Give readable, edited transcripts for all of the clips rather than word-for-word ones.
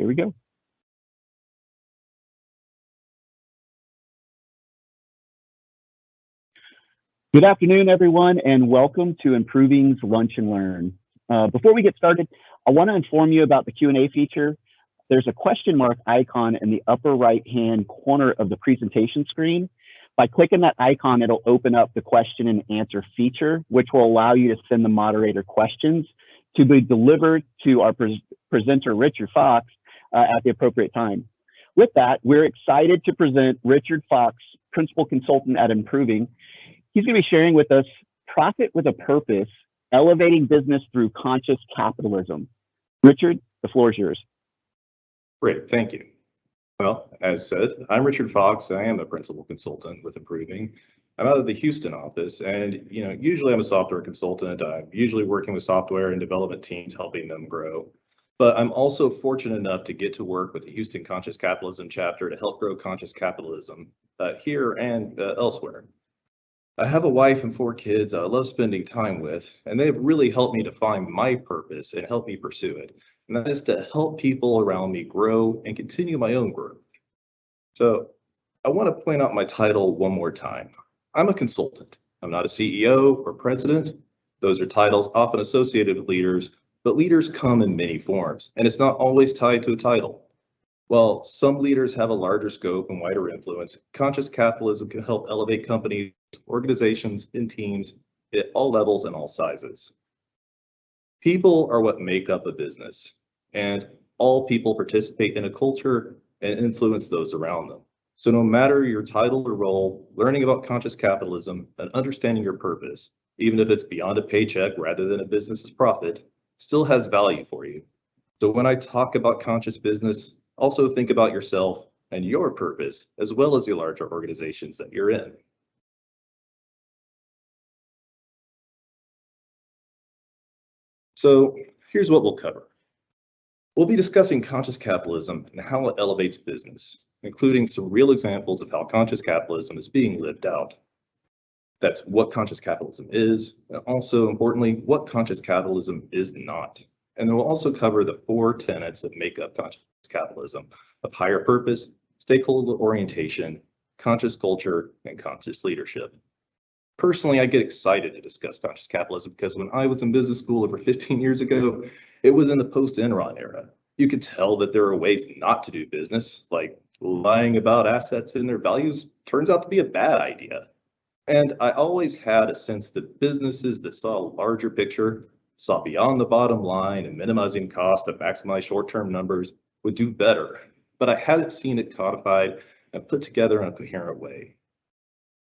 here we go. Good afternoon, everyone, and welcome to Improving's Lunch and Learn. Before we get started, I want to inform you about the Q&A feature. There's a question mark icon in the upper right-hand corner of the presentation screen. By clicking that icon, it'll open up the question and answer feature, which will allow you to send the moderator questions to be delivered to our presenter, Richard Fox, at the appropriate time. With that, we're excited to present Richard Fox, Principal Consultant at Improving. He's going to be sharing with us Profit with a Purpose, Elevating Business Through Conscious Capitalism. Richard, the floor is yours. Great, thank you. Well, as said, I'm Richard Fox. I am a principal consultant with Improving. I'm out of the Houston office, and usually I'm a software consultant. I'm usually working with software and development teams, helping them grow. But I'm also fortunate enough to get to work with the Houston Conscious Capitalism Chapter to help grow conscious capitalism here and elsewhere. I have a wife and 4 kids I love spending time with, and they've really helped me to find my purpose and help me pursue it. And that is to help people around me grow and continue my own growth. So I want to point out my title one more time. I'm a consultant. I'm not a CEO or president. Those are titles often associated with leaders, but leaders come in many forms, and it's not always tied to a title. While some leaders have a larger scope and wider influence, conscious capitalism can help elevate companies, organizations, and teams at all levels and all sizes. People are what make up a business, and all people participate in a culture and influence those around them. So no matter your title or role, learning about conscious capitalism and understanding your purpose, even if it's beyond a paycheck rather than a business's profit, still has value for you. So when I talk about conscious business, also think about yourself and your purpose, as well as the larger organizations that you're in. So here's what we'll cover. We'll be discussing conscious capitalism and how it elevates business, including some real examples of how conscious capitalism is being lived out. That's what conscious capitalism is, and also importantly, what conscious capitalism is not. And then we'll also cover the 4 tenets that make up conscious capitalism of higher purpose, stakeholder orientation, conscious culture, and conscious leadership. Personally, I get excited to discuss conscious capitalism because when I was in business school over 15 years ago, it was in the post-Enron era. You could tell that there are ways not to do business, like lying about assets and their values turns out to be a bad idea. And I always had a sense that businesses that saw a larger picture, saw beyond the bottom line and minimizing cost to maximize short-term numbers would do better. But I hadn't seen it codified and put together in a coherent way.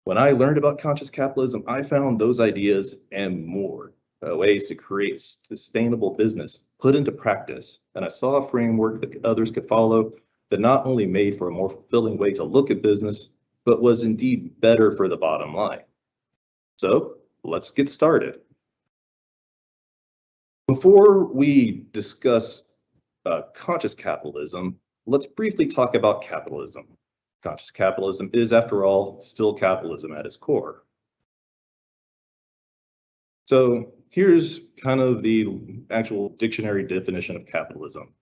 When I learned about conscious capitalism, I found those ideas and more ways to create sustainable business put into practice. And I saw a framework that others could follow that not only made for a more fulfilling way to look at business, but was indeed better for the bottom line. So let's get started. Before we discuss conscious capitalism, let's briefly talk about capitalism. Conscious capitalism is, after all, still capitalism at its core. So here's kind of the actual dictionary definition of capitalism.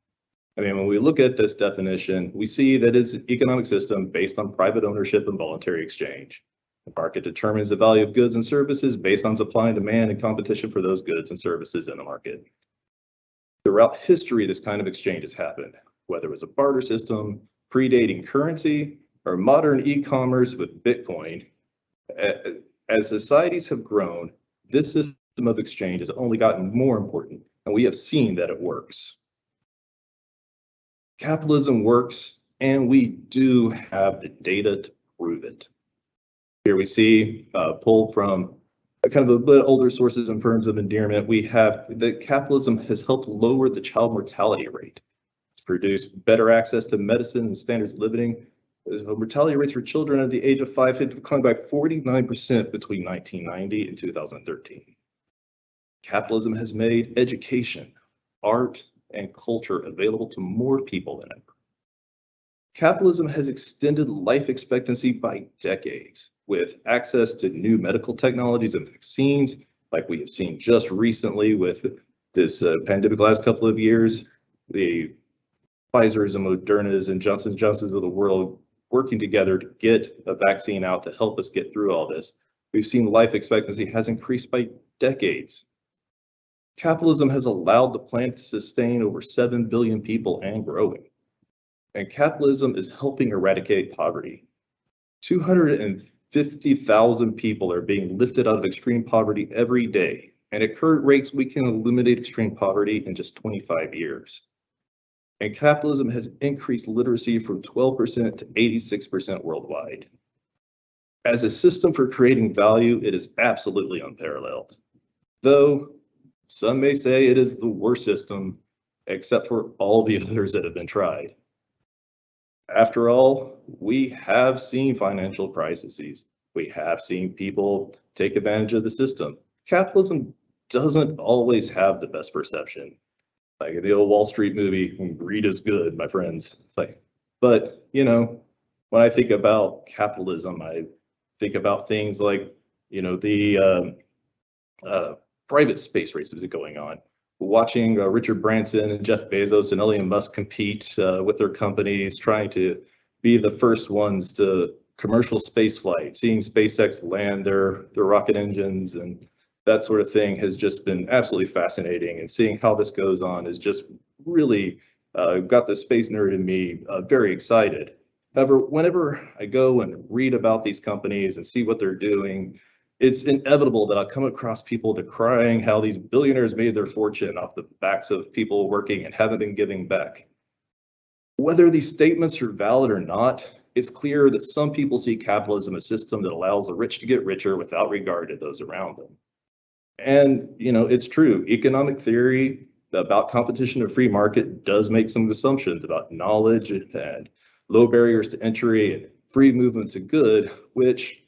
I mean, when we look at this definition, we see that it's an economic system based on private ownership and voluntary exchange. The market determines the value of goods and services based on supply and demand and competition for those goods and services in the market. Throughout history, this kind of exchange has happened, whether it was a barter system, predating currency, or modern e-commerce with Bitcoin. As societies have grown, this system of exchange has only gotten more important, and we have seen that it works. Capitalism works, and we do have the data to prove it. Here we see pulled from kind of a bit older sources and terms of endearment, we have that capitalism has helped lower the child mortality rate. It's produced better access to medicine and standards of living. Mortality rates for children at the age of 5 had declined by 49% between 1990 and 2013. Capitalism has made education, art, and culture available to more people than ever. Capitalism has extended life expectancy by decades with access to new medical technologies and vaccines, like we have seen just recently with this pandemic last couple of years. The Pfizer's and Moderna's and Johnson & Johnson's of the world working together to get a vaccine out to help us get through all this. We've seen life expectancy has increased by decades. Capitalism has allowed the planet to sustain over 7 billion people and growing. And capitalism is helping eradicate poverty. 250,000 people are being lifted out of extreme poverty every day. And at current rates, we can eliminate extreme poverty in just 25 years. And capitalism has increased literacy from 12% to 86% worldwide. As a system for creating value, it is absolutely unparalleled. Though some may say it is the worst system, except for all the others that have been tried. After all, we have seen financial crises. We have seen people take advantage of the system. Capitalism doesn't always have the best perception. Like the old Wall Street movie, greed is good, my friends. It's like, but when I think about capitalism, I think about things like, the private space races going on. Watching Richard Branson and Jeff Bezos and Elon Musk compete with their companies, trying to be the first ones to commercial space flight, seeing SpaceX land their rocket engines and that sort of thing has just been absolutely fascinating. And seeing how this goes on is just really got the space nerd in me very excited. However, whenever I go and read about these companies and see what they're doing, it's inevitable that I'll come across people decrying how these billionaires made their fortune off the backs of people working and haven't been giving back. Whether these statements are valid or not, it's clear that some people see capitalism as a system that allows the rich to get richer without regard to those around them. And, it's true. Economic theory about competition and free market does make some assumptions about knowledge and low barriers to entry and free movements of good, which,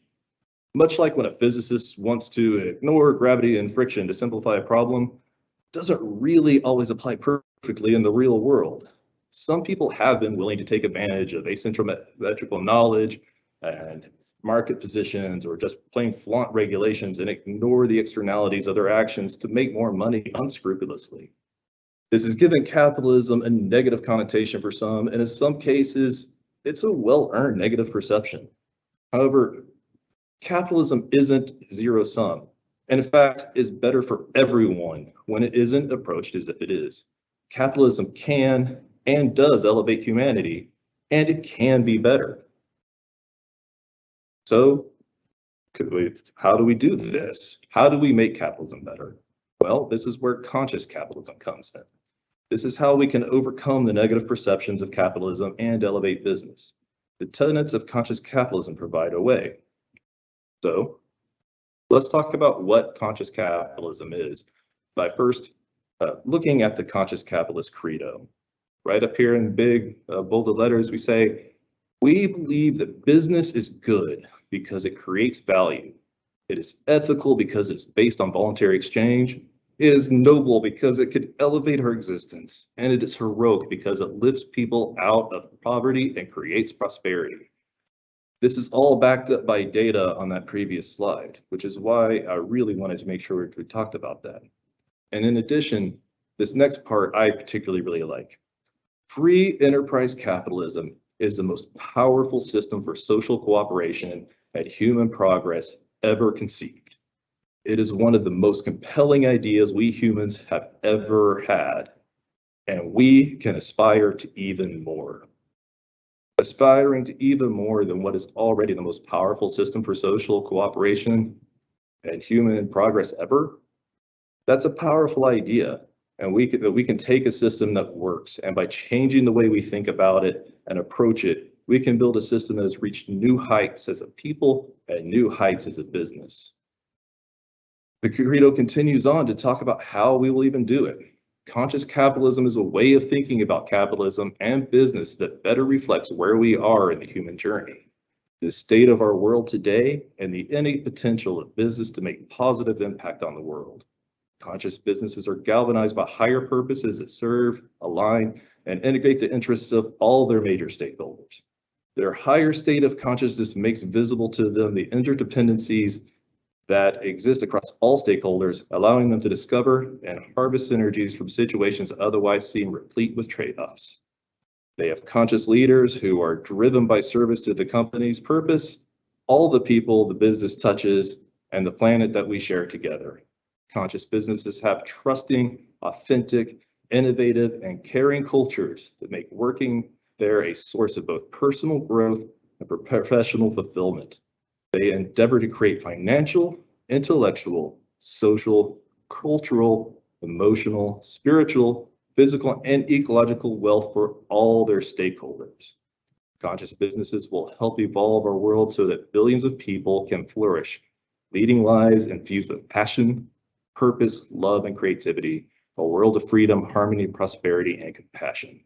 much like when a physicist wants to ignore gravity and friction to simplify a problem, doesn't really always apply perfectly in the real world. Some people have been willing to take advantage of asymmetrical knowledge and market positions, or just plain flaunt regulations and ignore the externalities of their actions to make more money unscrupulously. This has given capitalism a negative connotation for some, and in some cases, it's a well-earned negative perception. However, capitalism isn't zero-sum, and in fact is better for everyone when it isn't approached as if it is. Capitalism can and does elevate humanity, and it can be better. So how do we do this? How do we make capitalism better? Well, this is where conscious capitalism comes in. This is how we can overcome the negative perceptions of capitalism and elevate business. The tenets of conscious capitalism provide a way. So let's talk about what conscious capitalism is by first looking at the Conscious Capitalist Credo. Right up here in big bolded letters, we say, we believe that business is good because it creates value. It is ethical because it's based on voluntary exchange. It is noble because it could elevate our existence. And it is heroic because it lifts people out of poverty and creates prosperity. This is all backed up by data on that previous slide, which is why I really wanted to make sure we talked about that. And in addition, this next part I particularly really like. Free enterprise capitalism is the most powerful system for social cooperation and human progress ever conceived. It is one of the most compelling ideas we humans have ever had, and we can aspire to even more. Aspiring to even more than what is already the most powerful system for social cooperation and human progress ever, that's a powerful idea. And we can take a system that works, and by changing the way we think about it and approach it, we can build a system that has reached new heights as a people and new heights as a business. The Credo continues on to talk about how we will even do it. Conscious capitalism is a way of thinking about capitalism and business that better reflects where we are in the human journey, the state of our world today, and the innate potential of business to make positive impact on the world. Conscious businesses are galvanized by higher purposes that serve, align, and integrate the interests of all their major stakeholders. Their higher state of consciousness makes visible to them the interdependencies that exist across all stakeholders, allowing them to discover and harvest synergies from situations that otherwise seem replete with trade-offs. They have conscious leaders who are driven by service to the company's purpose, all the people the business touches, and the planet that we share together. Conscious businesses have trusting, authentic, innovative, and caring cultures that make working there a source of both personal growth and professional fulfillment. They endeavor to create financial, intellectual, social, cultural, emotional, spiritual, physical, and ecological wealth for all their stakeholders. Conscious businesses will help evolve our world so that billions of people can flourish, leading lives infused with passion, purpose, love, and creativity, a world of freedom, harmony, prosperity, and compassion.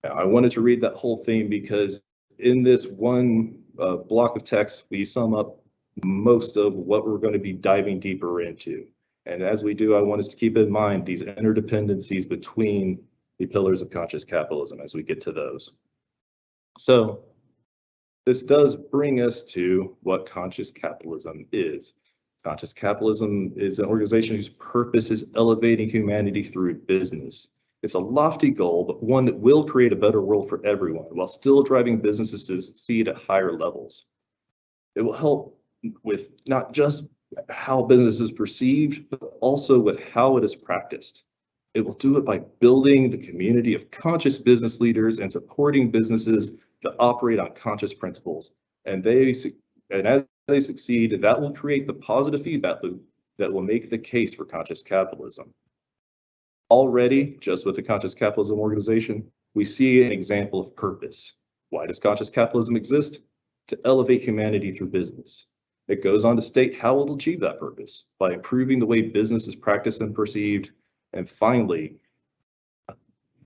Now, I wanted to read that whole thing because in this one block of text, we sum up most of what we're going to be diving deeper into. And as we do, I want us to keep in mind these interdependencies between the pillars of conscious capitalism as we get to those. So this does bring us to what conscious capitalism is. Conscious capitalism is an organization whose purpose is elevating humanity through business. It's a lofty goal, but one that will create a better world for everyone while still driving businesses to succeed at higher levels. It will help with not just how business is perceived, but also with how it is practiced. It will do it by building the community of conscious business leaders and supporting businesses that operate on conscious principles. And as they succeed, that will create the positive feedback loop that will make the case for conscious capitalism. Already, just with the Conscious Capitalism organization, we see an example of purpose. Why does conscious capitalism exist? To elevate humanity through business. It goes on to state how it will achieve that purpose by improving the way business is practiced and perceived. And finally,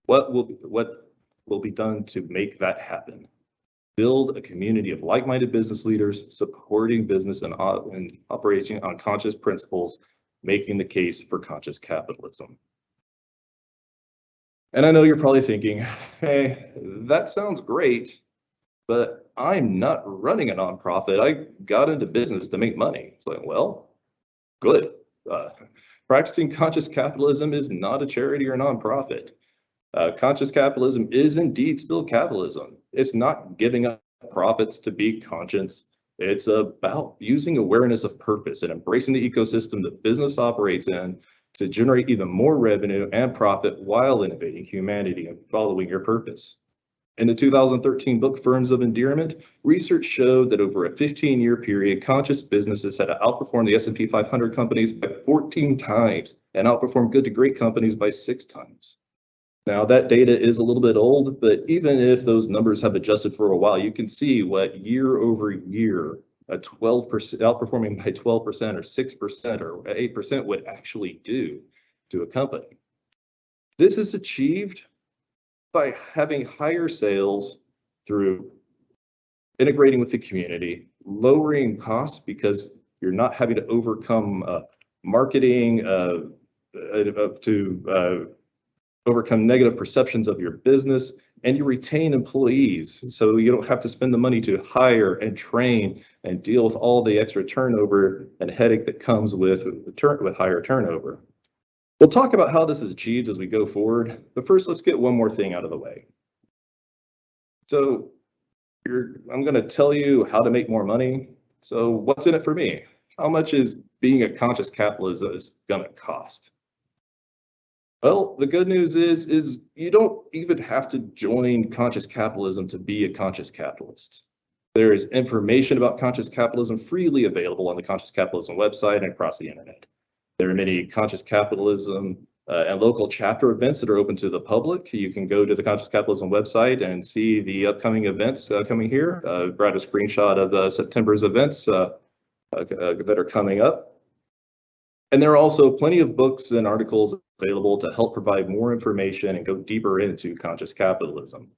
what will be done to make that happen? Build a community of like-minded business leaders supporting business and operating on conscious principles, making the case for conscious capitalism. And I know you're probably thinking, hey, that sounds great, but I'm not running a nonprofit. I got into business to make money. It's like, well, good. Practicing conscious capitalism is not a charity or nonprofit. Conscious capitalism is indeed still capitalism. It's not giving up profits to be conscious. It's about using awareness of purpose and embracing the ecosystem that business operates in to generate even more revenue and profit while innovating humanity and following your purpose. In the 2013 book Firms of Endearment, research showed that over a 15-year period, conscious businesses had outperformed the S&P 500 companies by 14 times and outperformed good to great companies by 6 times. Now, that data is a little bit old, but even if those numbers have adjusted for a while, you can see what year over year, a 12% outperforming by 12% or 6% or 8% would actually do to a company. This is achieved by having higher sales through integrating with the community, lowering costs because you're not having to overcome marketing to overcome negative perceptions of your business, and you retain employees. So you don't have to spend the money to hire and train and deal with all the extra turnover and headache that comes with higher turnover. We'll talk about how this is achieved as we go forward, but first let's get one more thing out of the way. So I'm going to tell you how to make more money. So what's in it for me? How much is being a conscious capitalist going to cost? Well, the good news is you don't even have to join conscious capitalism to be a conscious capitalist. There is information about conscious capitalism freely available on the Conscious Capitalism website and across the internet. There are many conscious capitalism and local chapter events that are open to the public. You can go to the Conscious Capitalism website and see the upcoming events coming here. Brought a screenshot of September's events that are coming up. And there are also plenty of books and articles available to help provide more information and go deeper into conscious capitalism.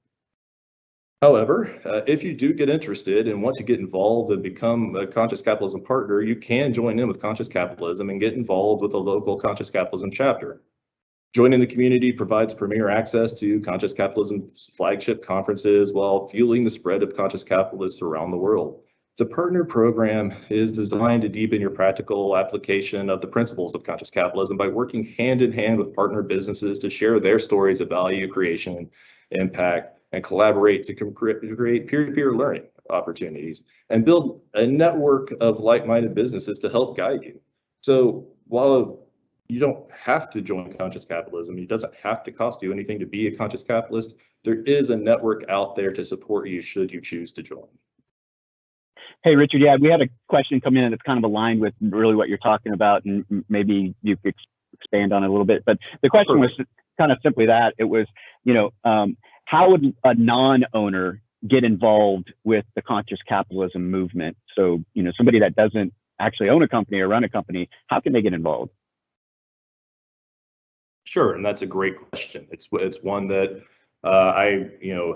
However, if you do get interested and want to get involved and become a Conscious Capitalism partner, you can join in with Conscious Capitalism and get involved with a local Conscious Capitalism chapter. Joining the community provides premier access to Conscious Capitalism's flagship conferences while fueling the spread of conscious capitalists around the world. The partner program is designed to deepen your practical application of the principles of conscious capitalism by working hand in hand with partner businesses to share their stories of value creation impact, and collaborate to create peer-to-peer learning opportunities and build a network of like-minded businesses to help guide you. So while you don't have to join conscious capitalism, it doesn't have to cost you anything to be a conscious capitalist, there is a network out there to support you should you choose to join. Hey, Richard, yeah, we had a question come in that's kind of aligned with really what you're talking about, and maybe you could expand on it a little bit. But the question was kind of simply that. It was, how would a non-owner get involved with the conscious capitalism movement? So, somebody that doesn't actually own a company or run a company, how can they get involved? Sure, and that's a great question. It's one that I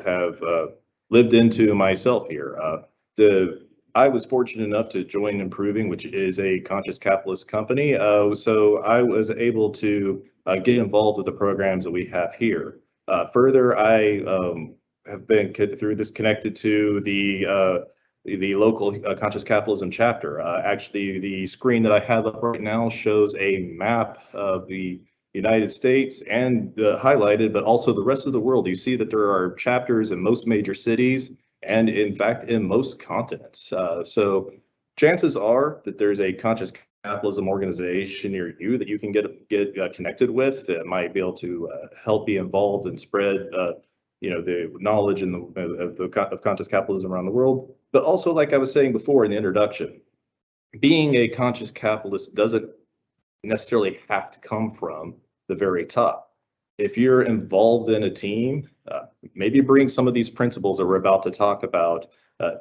have lived into myself here. I was fortunate enough to join Improving, which is a conscious capitalist company. So I was able to get involved with the programs that we have here. Further, I have been through this connected to the local Conscious Capitalism Chapter. Actually, the screen that I have up right now shows a map of the United States and highlighted, but also the rest of the world. You see that there are chapters in most major cities and in fact in most continents. So chances are that there's a conscious capitalism organization near you that you can get connected with that might be able to help be involved and spread the knowledge of conscious capitalism around the world. But also, like I was saying before in the introduction, being a conscious capitalist doesn't necessarily have to come from the very top. If you're involved in a team, maybe bring some of these principles that we're about to talk about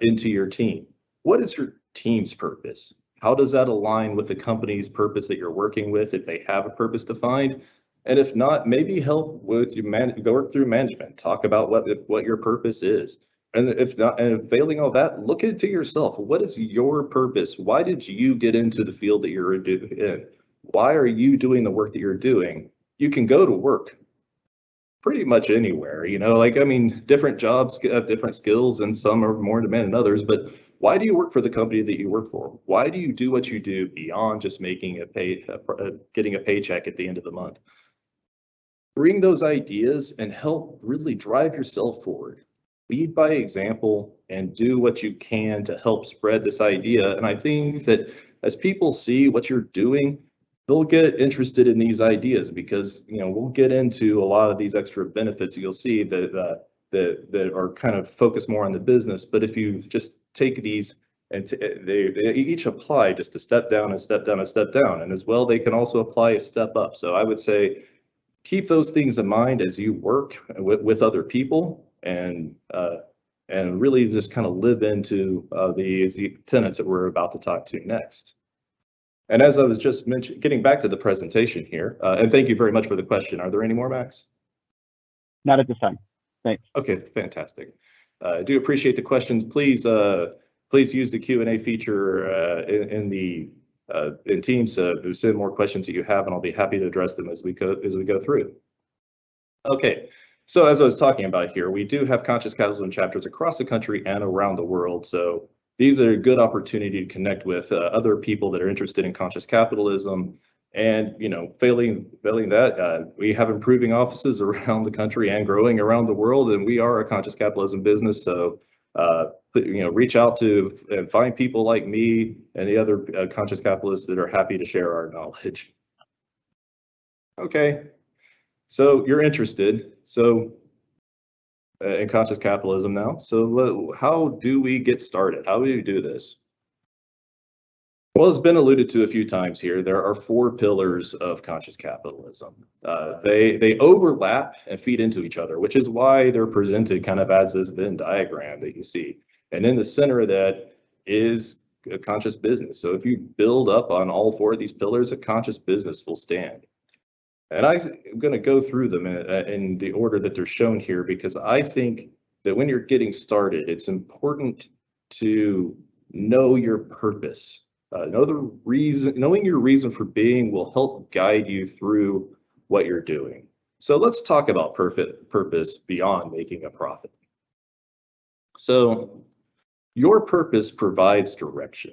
into your team. What is your team's purpose? How does that align with the company's purpose that you're working with, if they have a purpose defined? And if not, maybe help with go work through management, talk about what your purpose is. And if not, and failing all that, look into yourself. What is your purpose? Why did you get into the field that you're in? Why are you doing the work that you're doing? You can go to work pretty much anywhere, different jobs have different skills and some are more in demand than others, but why do you work for the company that you work for? Why do you do what you do beyond just making getting a paycheck at the end of the month? Bring those ideas and help really drive yourself forward. Lead by example and do what you can to help spread this idea. And I think that as people see what you're doing, they'll get interested in these ideas because we'll get into a lot of these extra benefits you'll see that are kind of focused more on the business. But if you just take these and they each apply just a step down and step down and step down, and as well they can also apply a step up. So I would say keep those things in mind as you work with other people and really just kind of live into the tenets that we're about to talk to next. And as I was just getting back to the presentation here, and thank you very much for the question. Are there any more, Max? Not at this time. Thanks. Okay, fantastic. I do appreciate the questions. Please use the Q&A feature in Teams to send more questions that you have, and I'll be happy to address them as we go through. Okay, so as I was talking about here, we do have Conscious Capitalism chapters across the country and around the world. So these are a good opportunity to connect with other people that are interested in conscious capitalism. And failing that, we have improving offices around the country and growing around the world, and we are a conscious capitalism business. So reach out to and find people like me and the other conscious capitalists that are happy to share our knowledge. Okay, so you're interested in conscious capitalism now. So how do we get started? How do we do this? Well, it's been alluded to a few times here. There are 4 pillars of conscious capitalism. They overlap and feed into each other, which is why they're presented kind of as this Venn diagram that you see. And in the center of that is a conscious business. So if you build up on all 4 of these pillars, a conscious business will stand. And I'm going to go through them in the order that they're shown here, because I think that when you're getting started, it's important to know your purpose. Knowing your reason for being will help guide you through what you're doing. So let's talk about purpose beyond making a profit. So your purpose provides direction.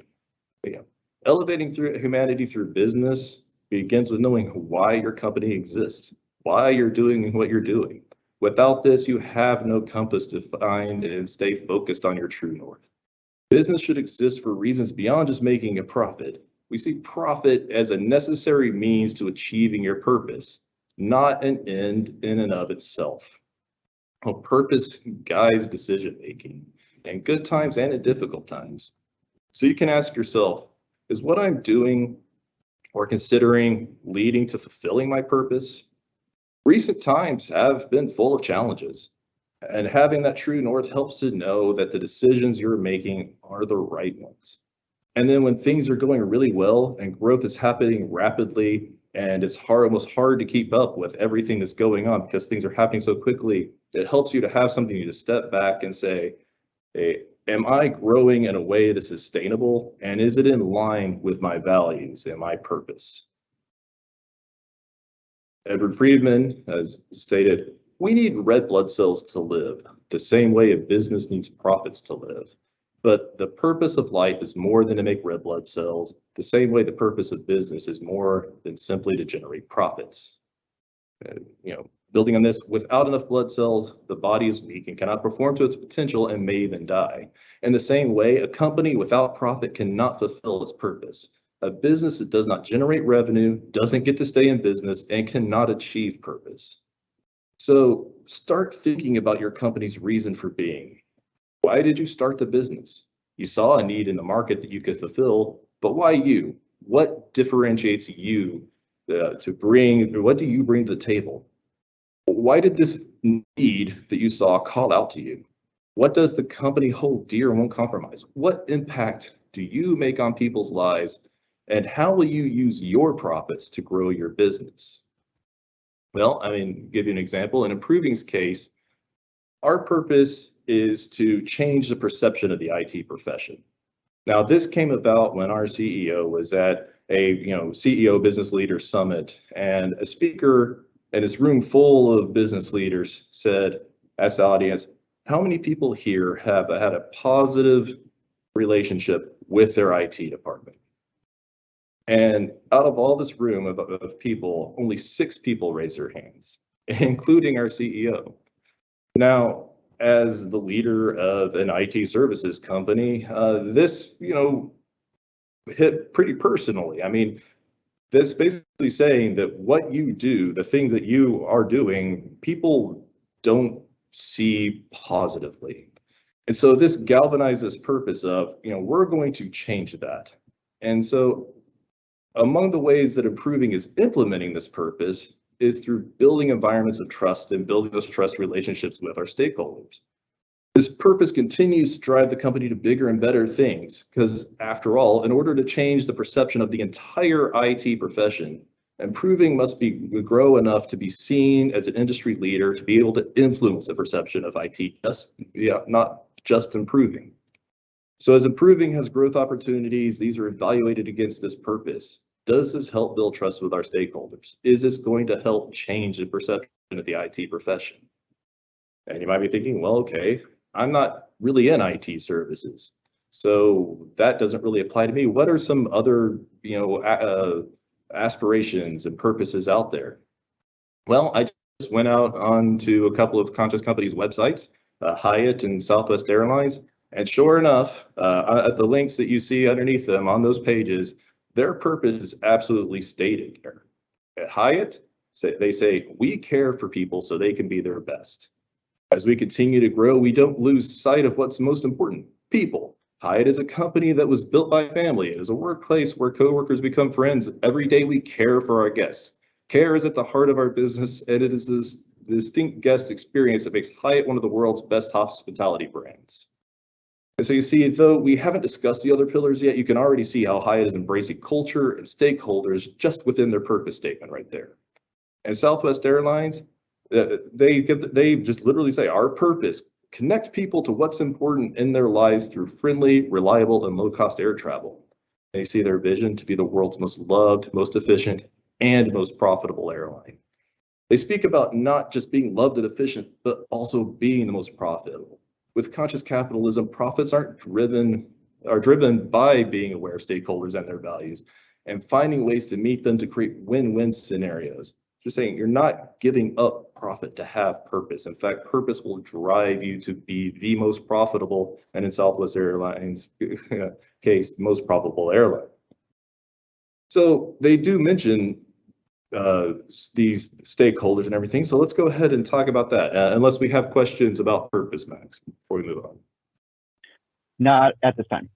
Elevating through humanity through business begins with knowing why your company exists, why you're doing what you're doing. Without this, you have no compass to find and stay focused on your true north. Business should exist for reasons beyond just making a profit. We see profit as a necessary means to achieving your purpose, not an end in and of itself. Well, purpose guides decision making in good times and in difficult times. So you can ask yourself, is what I'm doing or considering leading to fulfilling my purpose? Recent times have been full of challenges, and having that true north helps to know that the decisions you're making are the right ones. And then when things are going really well and growth is happening rapidly and it's almost hard to keep up with everything that's going on because things are happening so quickly, it helps you to have something to step back and say, hey, am I growing in a way that's sustainable? And is it in line with my values and my purpose? Edward Friedman has stated, we need red blood cells to live, the same way a business needs profits to live. But the purpose of life is more than to make red blood cells, the same way the purpose of business is more than simply to generate profits. Building on this, without enough blood cells, the body is weak and cannot perform to its potential and may even die. In the same way, a company without profit cannot fulfill its purpose. A business that does not generate revenue doesn't get to stay in business and cannot achieve purpose. So start thinking about your company's reason for being. Why did you start the business? You saw a need in the market that you could fulfill, but why you? What differentiates you what do you bring to the table? Why did this need that you saw call out to you? What does the company hold dear and won't compromise? What impact do you make on people's lives? And how will you use your profits to grow your business? Well, give you an example. In Improving's case, our purpose is to change the perception of the IT profession. Now, this came about when our CEO was at a CEO Business Leaders Summit, and a speaker in this room full of business leaders asked the audience, how many people here have had a positive relationship with their IT department? And out of all this room of people, only 6 people raised their hands, including our CEO. Now, as the leader of an IT services company, this, hit pretty personally. That's basically saying that what you do, the things that you are doing, people don't see positively. And so this galvanizes this purpose of, we're going to change that. And so among the ways that Improving is implementing this purpose is through building environments of trust and building those trust relationships with our stakeholders. This purpose continues to drive the company to bigger and better things, because after all, in order to change the perception of the entire IT profession, Improving must grow enough to be seen as an industry leader to be able to influence the perception of IT, not just Improving. So as Improving has growth opportunities, these are evaluated against this purpose. Does this help build trust with our stakeholders? Is this going to help change the perception of the IT profession? And you might be thinking, well, okay, I'm not really in IT services, so that doesn't really apply to me. What are some other, aspirations and purposes out there? Well, I just went out onto a couple of conscious companies' websites, Hyatt and Southwest Airlines, and sure enough, at the links that you see underneath them on those pages, their purpose is absolutely stated there. At Hyatt, they say, we care for people so they can be their best. As we continue to grow, we don't lose sight of what's most important, people. Hyatt is a company that was built by family. It is a workplace where coworkers become friends. Every day we care for our guests. Care is at the heart of our business, and it is this distinct guest experience that makes Hyatt one of the world's best hospitality brands. And so you see, though we haven't discussed the other pillars yet, you can already see how Hyatt is embracing culture and stakeholders just within their purpose statement right there. And Southwest Airlines, they just literally say, our purpose, connect people to what's important in their lives through friendly, reliable, and low-cost air travel. And you see their vision to be the world's most loved, most efficient, and most profitable airline. They speak about not just being loved and efficient, but also being the most profitable. With conscious capitalism, profits are driven by being aware of stakeholders and their values, and finding ways to meet them to create win-win scenarios. Just saying, you're not giving up profit to have purpose. In fact, purpose will drive you to be the most profitable, and in Southwest Airlines case, most profitable airline. So they do mention these stakeholders and everything. So let's go ahead and talk about that, unless we have questions about purpose, Max, before we move on. Not at this time.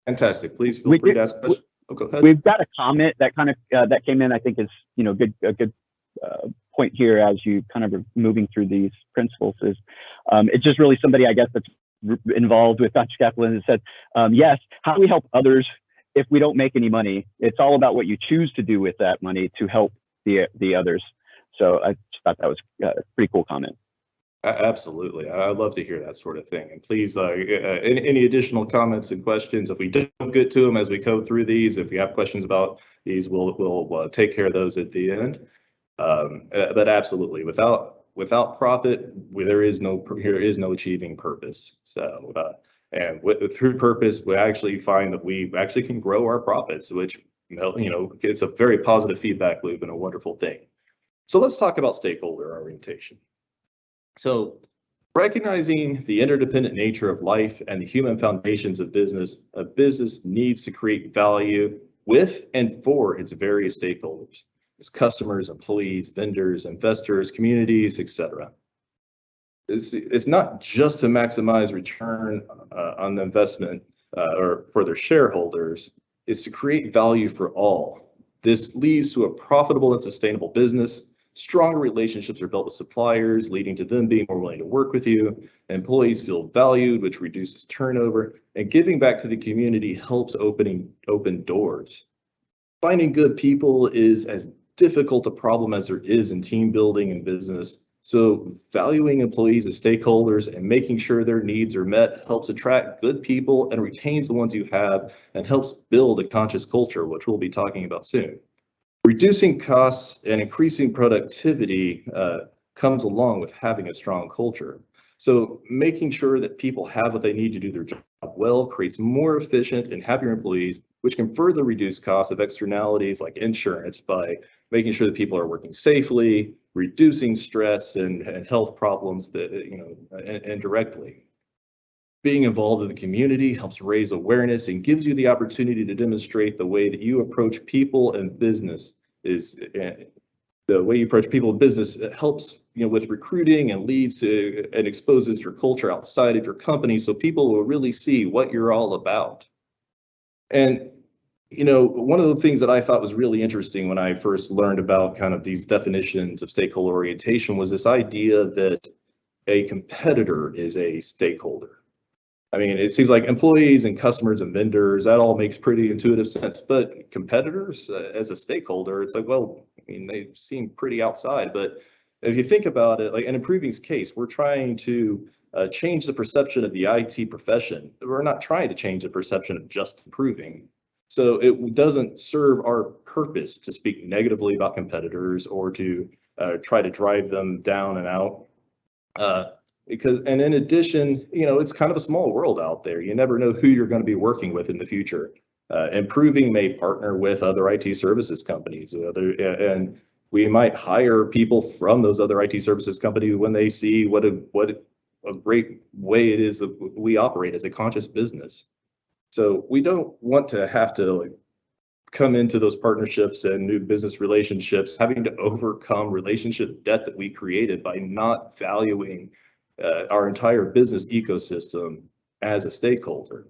Fantastic. Please feel free to ask questions. Go ahead. We've got a comment that kind of that came in. I think is a good point here as you kind of are moving through these principles. Is it's just really somebody, I guess, that's involved with Conscious Capitalism said, yes, how do we help others if we don't make any money? It's all about what you choose to do with that money to help the others. So I just thought that was a pretty cool comment. Absolutely. I'd love to hear that sort of thing. And please, any additional comments and questions, if we don't get to them as we go through these, if you have questions about these, we'll take care of those at the end. But absolutely, without profit, there is no achieving purpose. So, through purpose, we actually find that we actually can grow our profits, which, it's a very positive feedback loop and a wonderful thing. So let's talk about stakeholder orientation. So recognizing the interdependent nature of life and the human foundations of business, a business needs to create value with and for its various stakeholders, its customers, employees, vendors, investors, communities, etc. It's not just to maximize return on the investment or for their shareholders, it's to create value for all. This leads to a profitable and sustainable business. Stronger relationships are built with suppliers, leading to them being more willing to work with you. Employees feel valued, which reduces turnover, and giving back to the community helps open doors. Finding good people is as difficult a problem as there is in team building and business. So valuing employees as stakeholders and making sure their needs are met helps attract good people and retains the ones you have, and helps build a conscious culture, which we'll be talking about soon. Reducing costs and increasing productivity comes along with having a strong culture. So making sure that people have what they need to do their job well creates more efficient and happier employees, which can further reduce costs of externalities like insurance by making sure that people are working safely, reducing stress and health problems that, indirectly. Being involved in the community helps raise awareness and gives you the opportunity to demonstrate the way that you approach people and business helps, with recruiting and leads to and exposes your culture outside of your company, so people will really see what you're all about. And one of the things that I thought was really interesting when I first learned about kind of these definitions of stakeholder orientation was this idea that a competitor is a stakeholder. I mean, it seems like employees and customers and vendors, that all makes pretty intuitive sense. But competitors as a stakeholder, it's like, well, I mean, they seem pretty outside. But if you think about it, like in Improving's case, we're trying to change the perception of the IT profession. We're not trying to change the perception of just improving. So it doesn't serve our purpose to speak negatively about competitors or to try to drive them down and out. And in addition, it's kind of a small world out there. You never know who you're going to be working with in the future. Improving may partner with other IT services companies, and we might hire people from those other IT services companies when they see what a great way it is that we operate as a conscious business. So we don't want to have to come into those partnerships and new business relationships having to overcome relationship debt that we created by not valuing our entire business ecosystem as a stakeholder.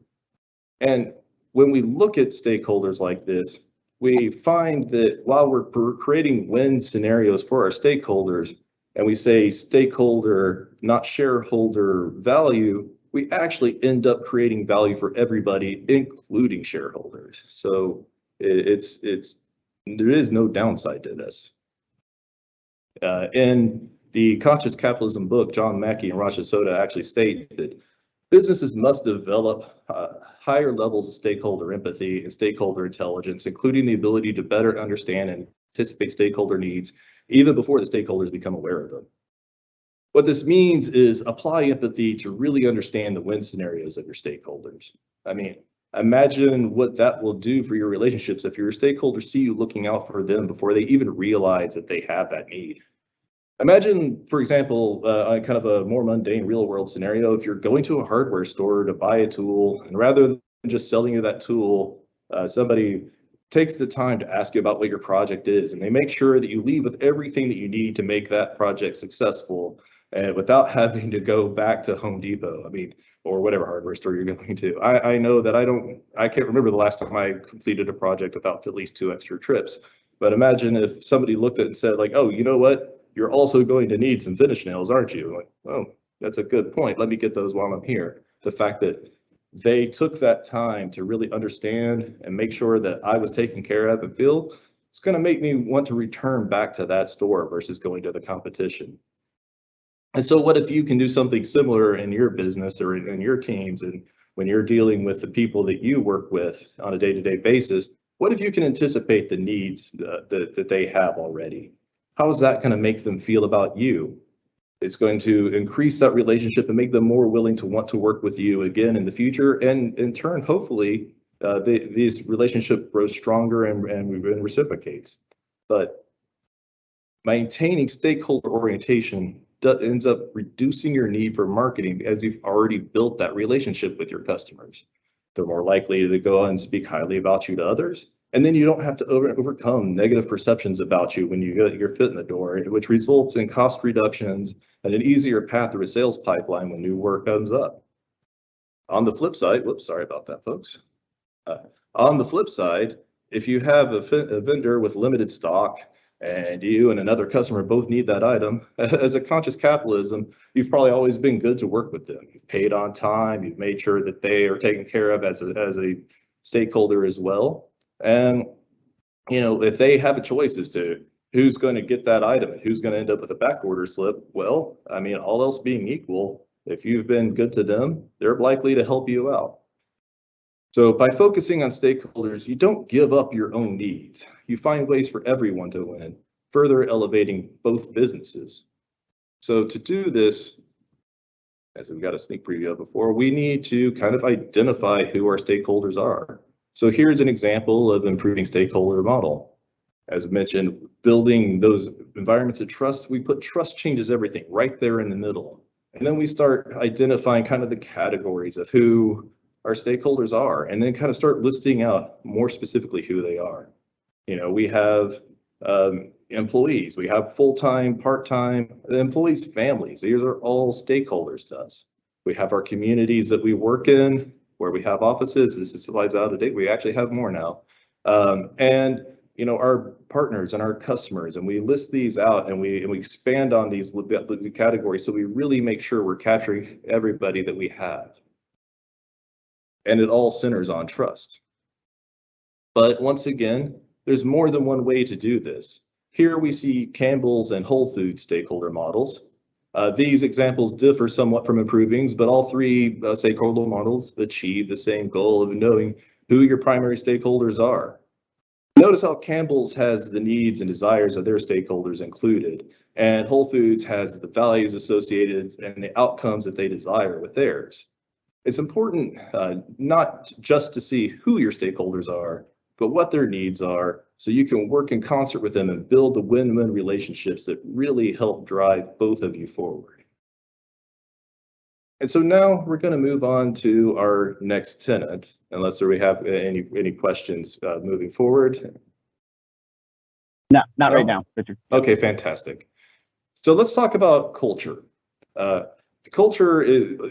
And when we look at stakeholders like this, we find that while we're creating win scenarios for our stakeholders, and we say stakeholder, not shareholder value, we actually end up creating value for everybody, including shareholders. So there is no downside to this. In the Conscious Capitalism book, John Mackey and Raja Sodha actually state that businesses must develop higher levels of stakeholder empathy and stakeholder intelligence, including the ability to better understand and anticipate stakeholder needs, even before the stakeholders become aware of them. What this means is apply empathy to really understand the win scenarios of your stakeholders. I mean, Imagine what that will do for your relationships if your stakeholders see you looking out for them before they even realize that they have that need. Imagine, for example, kind of a more mundane real world scenario, if you're going to a hardware store to buy a tool, and rather than just selling you that tool, somebody takes the time to ask you about what your project is, and they make sure that you leave with everything that you need to make that project successful, and without having to go back to Home Depot, or whatever hardware store you're going to. I know that I can't remember the last time I completed a project without at least 2 extra trips. But imagine if somebody looked at it and said, like, oh, you know what? You're also going to need some finish nails, aren't you? Like, oh, that's a good point. Let me get those while I'm here. The fact that they took that time to really understand and make sure that I was taken care of and feel, it's going to make me want to return back to that store versus going to the competition. And so what if you can do something similar in your business or in your teams, and when you're dealing with the people that you work with on a day-to-day basis, what if you can anticipate the needs that they have already? How is that going to make them feel about you? It's going to increase that relationship and make them more willing to want to work with you again in the future. And in turn, hopefully, this relationship grows stronger and reciprocates. But maintaining stakeholder orientation ends up reducing your need for marketing as you've already built that relationship with your customers. They're more likely to go and speak highly about you to others. And then you don't have to overcome negative perceptions about you when you get your foot in the door, which results in cost reductions and an easier path through a sales pipeline when new work comes up. On the flip side, whoops, sorry about that, folks. On the flip side, if you have a vendor with limited stock and you and another customer both need that item, as a conscious capitalism, you've probably always been good to work with them. You've paid on time, you've made sure that they are taken care of as a stakeholder as well. And, if they have a choice as to who's going to get that item and who's going to end up with a back order slip, well, all else being equal, if you've been good to them, they're likely to help you out. So by focusing on stakeholders, you don't give up your own needs. You find ways for everyone to win, further elevating both businesses. So to do this, as we got a sneak preview of before, we need to kind of identify who our stakeholders are. So here's an example of improving stakeholder model. As mentioned, building those environments of trust, we put trust changes everything right there in the middle. And then we start identifying kind of the categories of who our stakeholders are, and then kind of start listing out more specifically who they are. We have employees, we have full-time, part-time, the employees' families. These are all stakeholders to us. We have our communities that we work in, where we have offices. This slide's out of date. We actually have more now. And our partners and our customers, and we list these out, and we expand on these categories, so we really make sure we're capturing everybody that we have. And it all centers on trust. But once again, there's more than one way to do this. Here we see Campbell's and Whole Foods stakeholder models. These examples differ somewhat from Improving's, but all three stakeholder models achieve the same goal of knowing who your primary stakeholders are. Notice how Campbell's has the needs and desires of their stakeholders included, and Whole Foods has the values associated and the outcomes that they desire with theirs. It's important not just to see who your stakeholders are, but what their needs are, so you can work in concert with them and build the win-win relationships that really help drive both of you forward. And so now we're going to move on to our next tenet, unless we have any questions moving forward. No, not right now, Richard. Okay, fantastic. So let's talk about culture. The culture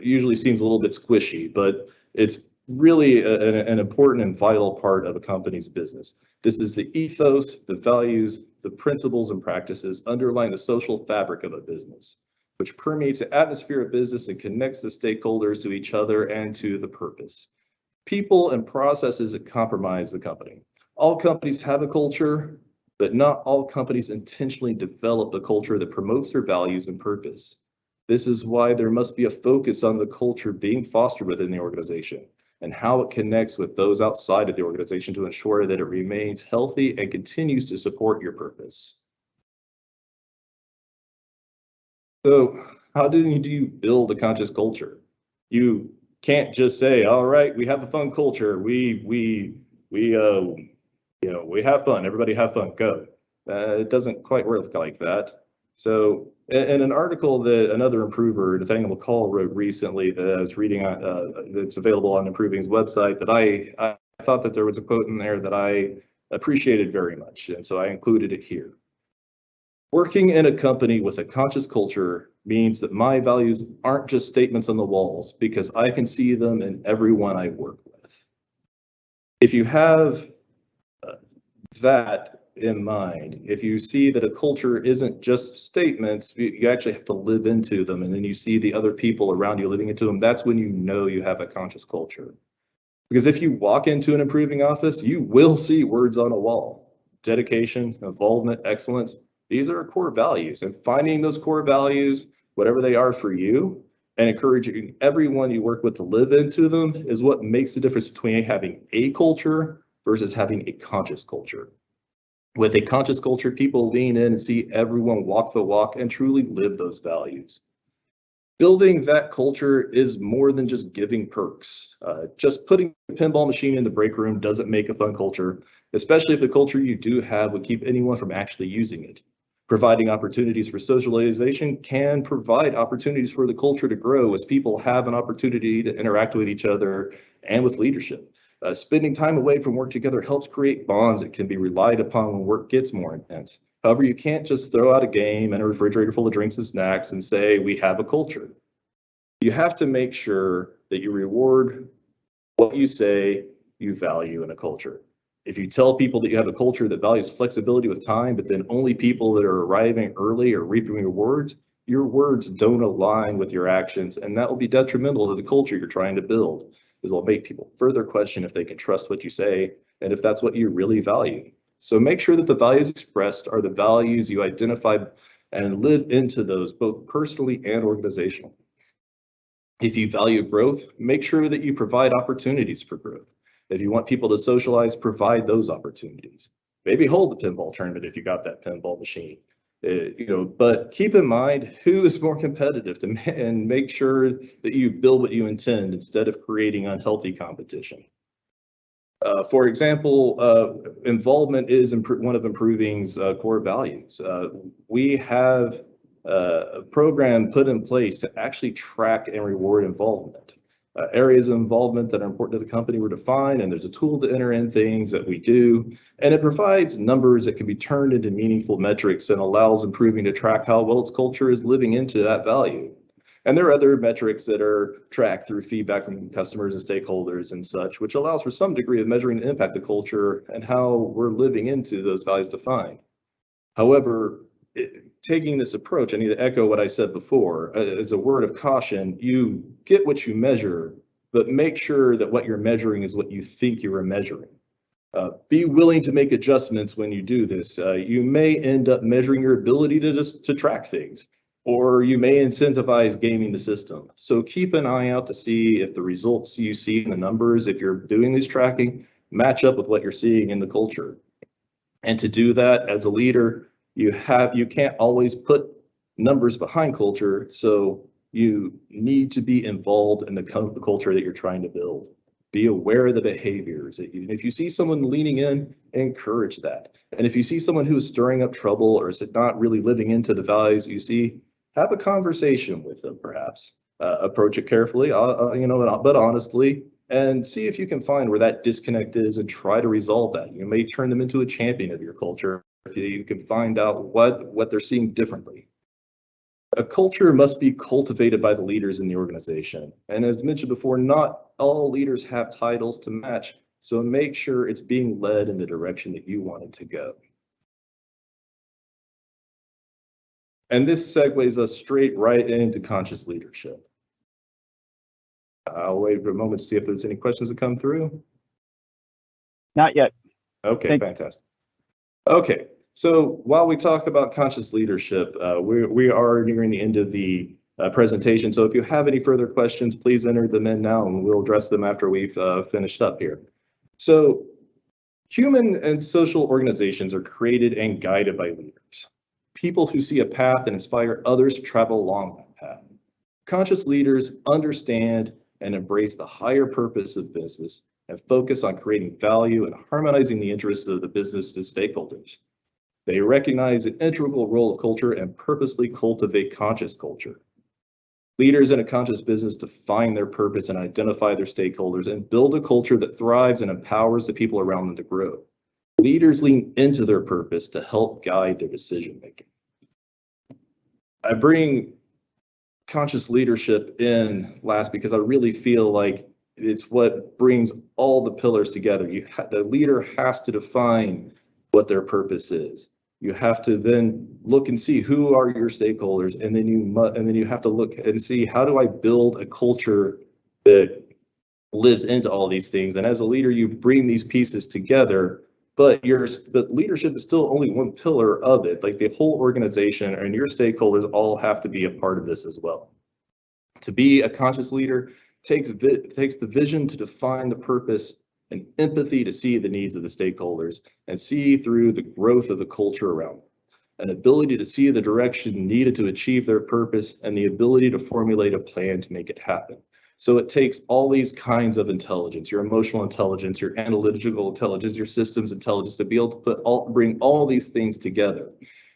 usually seems a little bit squishy, but it's really an important and vital part of a company's business. This is the ethos, the values, the principles and practices underlying the social fabric of a business, which permeates the atmosphere of business and connects the stakeholders to each other and to the purpose. People and processes that compromise the company. All companies have a culture, but not all companies intentionally develop the culture that promotes their values and purpose. This is why there must be a focus on the culture being fostered within the organization and how it connects with those outside of the organization to ensure that it remains healthy and continues to support your purpose. So how do you build a conscious culture? You can't just say, all right, we have a fun culture. We have fun. Everybody have fun. Go. It doesn't quite work like that. So in an article that another improver, Nathaniel McCall, wrote recently that I was reading on, that's available on Improving's website, that I thought that there was a quote in there that I appreciated very much, and so I included it here. Working in a company with a conscious culture means that my values aren't just statements on the walls, because I can see them in everyone I work with. If you have that in mind, if you see that a culture isn't just statements, you actually have to live into them, and then you see the other people around you living into them, that's when you know you have a conscious culture. Because if you walk into an improving office, you will see words on a wall: dedication, involvement, excellence. These are core values, and finding those core values, whatever they are for you, and encouraging everyone you work with to live into them is what makes the difference between having a culture versus having a conscious culture. With a conscious culture, people lean in and see everyone walk the walk and truly live those values. Building that culture is more than just giving perks. Just putting a pinball machine in the break room doesn't make a fun culture, especially if the culture you do have would keep anyone from actually using it. Providing opportunities for socialization can provide opportunities for the culture to grow as people have an opportunity to interact with each other and with leadership. Spending time away from work together helps create bonds that can be relied upon when work gets more intense. However, you can't just throw out a game and a refrigerator full of drinks and snacks and say, we have a culture. You have to make sure that you reward what you say you value in a culture. If you tell people that you have a culture that values flexibility with time, but then only people that are arriving early are reaping rewards, your words don't align with your actions, and that will be detrimental to the culture you're trying to build. It will make people further question if they can trust what you say and if that's what you really value. So make sure that the values expressed are the values you identified and live into those both personally and organizationally. If you value growth, make sure that you provide opportunities for growth. If you want people to socialize, provide those opportunities. Maybe hold the pinball tournament if you got that pinball machine. But keep in mind who is more competitive and make sure that you build what you intend instead of creating unhealthy competition. For example, involvement is one of Improving's core values. We have a program put in place to actually track and reward involvement. Areas of involvement that are important to the company were defined, and there's a tool to enter in things that we do, and it provides numbers that can be turned into meaningful metrics and allows Improving to track how well its culture is living into that value. And there are other metrics that are tracked through feedback from customers and stakeholders and such, which allows for some degree of measuring the impact of culture and how we're living into those values defined. However, taking this approach, I need to echo what I said before. As a word of caution, you get what you measure, but make sure that what you're measuring is what you think you are measuring. Be willing to make adjustments when you do this. You may end up measuring your ability to track things, or you may incentivize gaming the system. So keep an eye out to see if the results you see in the numbers, if you're doing this tracking, match up with what you're seeing in the culture. And to do that as a leader, you can't always put numbers behind culture, so you need to be involved in the culture that you're trying to build. Be aware of the behaviors. If you see someone leaning in, encourage that. And if you see someone who is stirring up trouble or is not really living into the values you see, have a conversation with them, perhaps. Approach it carefully, but honestly, and see if you can find where that disconnect is and try to resolve that. You may turn them into a champion of your culture if you can find out what they're seeing differently. A culture must be cultivated by the leaders in the organization. And as mentioned before, not all leaders have titles to match, so make sure it's being led in the direction that you want it to go. And this segues us straight right into conscious leadership. I'll wait for a moment to see if there's any questions that come through. Not yet. Okay, fantastic. Okay, so while we talk about conscious leadership, we are nearing the end of the presentation. So if you have any further questions, please enter them in now and we'll address them after we've finished up here. So human and social organizations are created and guided by leaders, people who see a path and inspire others to travel along that path. Conscious leaders understand and embrace the higher purpose of business and focus on creating value and harmonizing the interests of the business to stakeholders. They recognize the integral role of culture and purposely cultivate conscious culture. Leaders in a conscious business define their purpose and identify their stakeholders and build a culture that thrives and empowers the people around them to grow. Leaders lean into their purpose to help guide their decision making. I bring conscious leadership in last because I really feel like it's what brings all the pillars together. The leader has to define what their purpose is. You have to then look and see who are your stakeholders, and then you have to look and see, how do I build a culture that lives into all these things? And as a leader, you bring these pieces together, but leadership is still only one pillar of it. Like, the whole organization and your stakeholders all have to be a part of this as well. To be a conscious leader takes the vision to define the purpose, and empathy to see the needs of the stakeholders and see through the growth of the culture around them, an ability to see the direction needed to achieve their purpose, and the ability to formulate a plan to make it happen. So it takes all these kinds of intelligence, your emotional intelligence, your analytical intelligence, your systems intelligence, to be able to bring all these things together.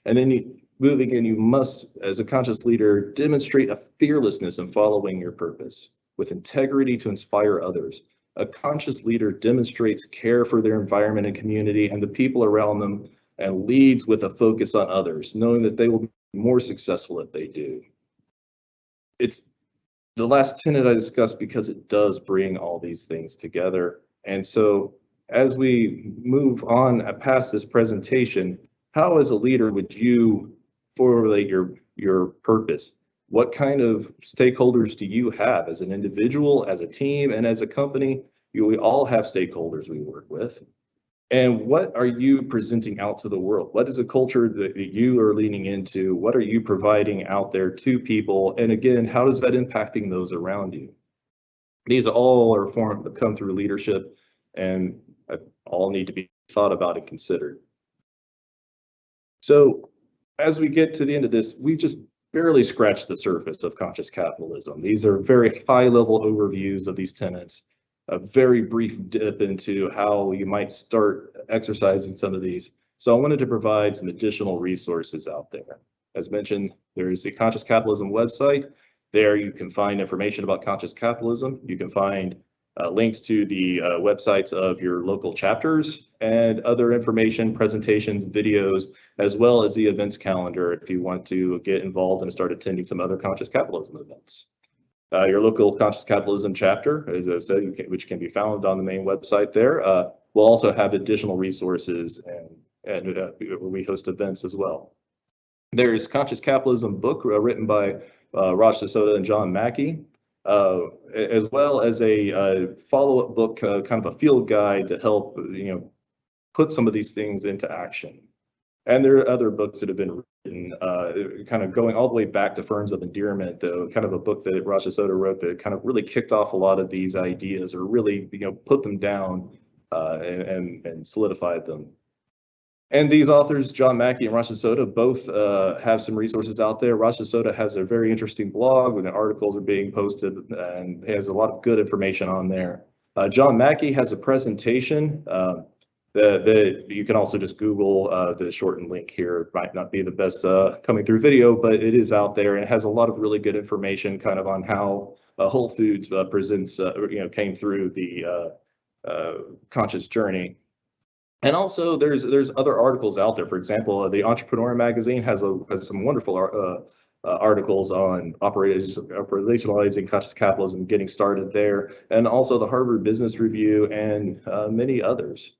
And then you must, as a conscious leader, demonstrate a fearlessness in following your purpose with integrity to inspire others. A conscious leader demonstrates care for their environment and community and the people around them, and leads with a focus on others, knowing that they will be more successful if they do. It's the last tenet I discussed because it does bring all these things together. And so as we move on past this presentation, how as a leader would you formulate your purpose? What kind of stakeholders do you have as an individual, as a team, and as a company? We all have stakeholders we work with. And what are you presenting out to the world? What is a culture that you are leaning into? What are you providing out there to people? And again, how is that impacting those around you? These all are formed that come through leadership, and all need to be thought about and considered. So as we get to the end of this, we just barely scratched the surface of conscious capitalism. These are very high-level overviews of these tenets, a very brief dip into how you might start exercising some of these. So I wanted to provide some additional resources out there. As mentioned, there's the Conscious Capitalism website. There you can find information about conscious capitalism. You can find links to the websites of your local chapters and other information, presentations, videos, as well as the events calendar if you want to get involved and start attending some other conscious capitalism events. Your local Conscious Capitalism Chapter, as I said, which can be found on the main website there, will also have additional resources, and we host events as well. There's Conscious Capitalism book written by Raj Sasota and John Mackey, as well as a follow-up book, kind of a field guide to help put some of these things into action. And there are other books that have been written, kind of going all the way back to Ferns of Endearment, though, kind of a book that Raj Sasota wrote that kind of really kicked off a lot of these ideas, or really put them down and solidified them. And these authors, John Mackey and Raj Sasota, both have some resources out there. Raj Sasota has a very interesting blog where the articles are being posted, and has a lot of good information on there. John Mackey has a presentation that you can also just Google. The shortened link here. It might not be the best coming through video, but it is out there, and it has a lot of really good information kind of on how Whole Foods presents, came through the conscious journey. And also there's other articles out there. For example, the Entrepreneur magazine has some wonderful articles on operationalizing conscious capitalism, getting started there, and also the Harvard Business Review and many others.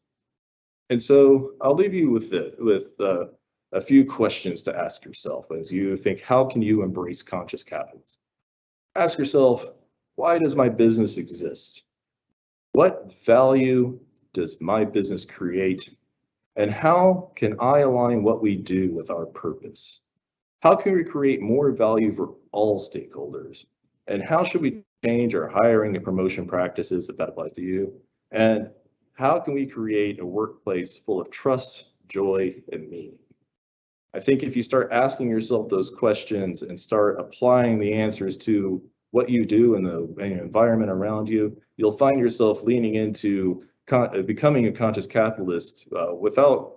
And so I'll leave you with a few questions to ask yourself as you think, how can you embrace conscious capitalism? Ask yourself, why does my business exist? What value does my business create? And how can I align what we do with our purpose? How can we create more value for all stakeholders? And how should we change our hiring and promotion practices, if that applies to you? And how can we create a workplace full of trust, joy, and meaning? I think if you start asking yourself those questions and start applying the answers to what you do and the environment around you, you'll find yourself leaning into becoming a conscious capitalist without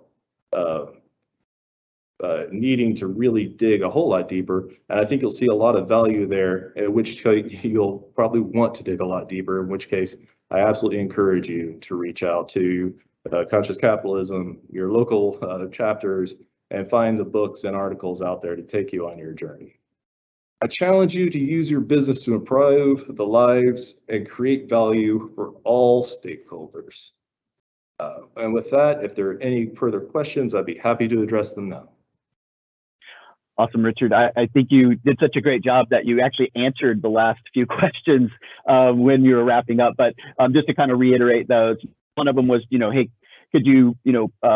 needing to really dig a whole lot deeper. And I think you'll see a lot of value there, in which case you'll probably want to dig a lot deeper, in which case I absolutely encourage you to reach out to Conscious Capitalism, your local chapters, and find the books and articles out there to take you on your journey. I challenge you to use your business to improve the lives and create value for all stakeholders. And with that, if there are any further questions, I'd be happy to address them now. Awesome, Richard. I think you did such a great job that you actually answered the last few questions when you were wrapping up. But just to kind of reiterate those, one of them was, hey, could you,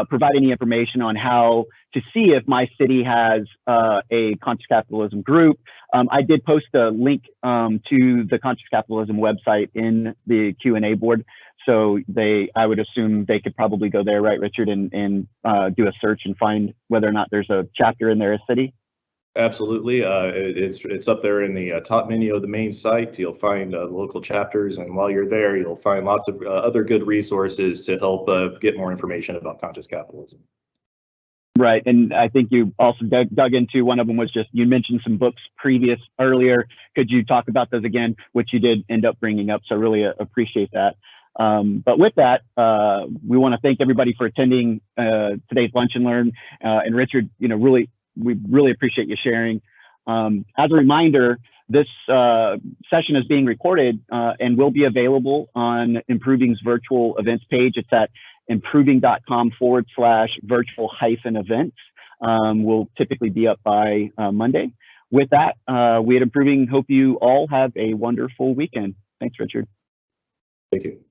provide any information on how to see if my city has a conscious capitalism group? I did post a link to the Conscious Capitalism website in the Q&A board. So I would assume they could probably go there, right, Richard, and do a search and find whether or not there's a chapter in their city? Absolutely. It's up there in the top menu of the main site. You'll find local chapters, and while you're there, you'll find lots of other good resources to help get more information about conscious capitalism. Right, and I think you also dug into, one of them was just, you mentioned some books earlier. Could you talk about those again, which you did end up bringing up, so really appreciate that. But with that, we want to thank everybody for attending today's Lunch and Learn. And Richard, we really appreciate you sharing. As a reminder, this session is being recorded and will be available on Improving's virtual events page. It's at improving.com/virtual-events. Will typically be up by Monday. With that, we at Improving hope you all have a wonderful weekend. Thanks, Richard. Thank you.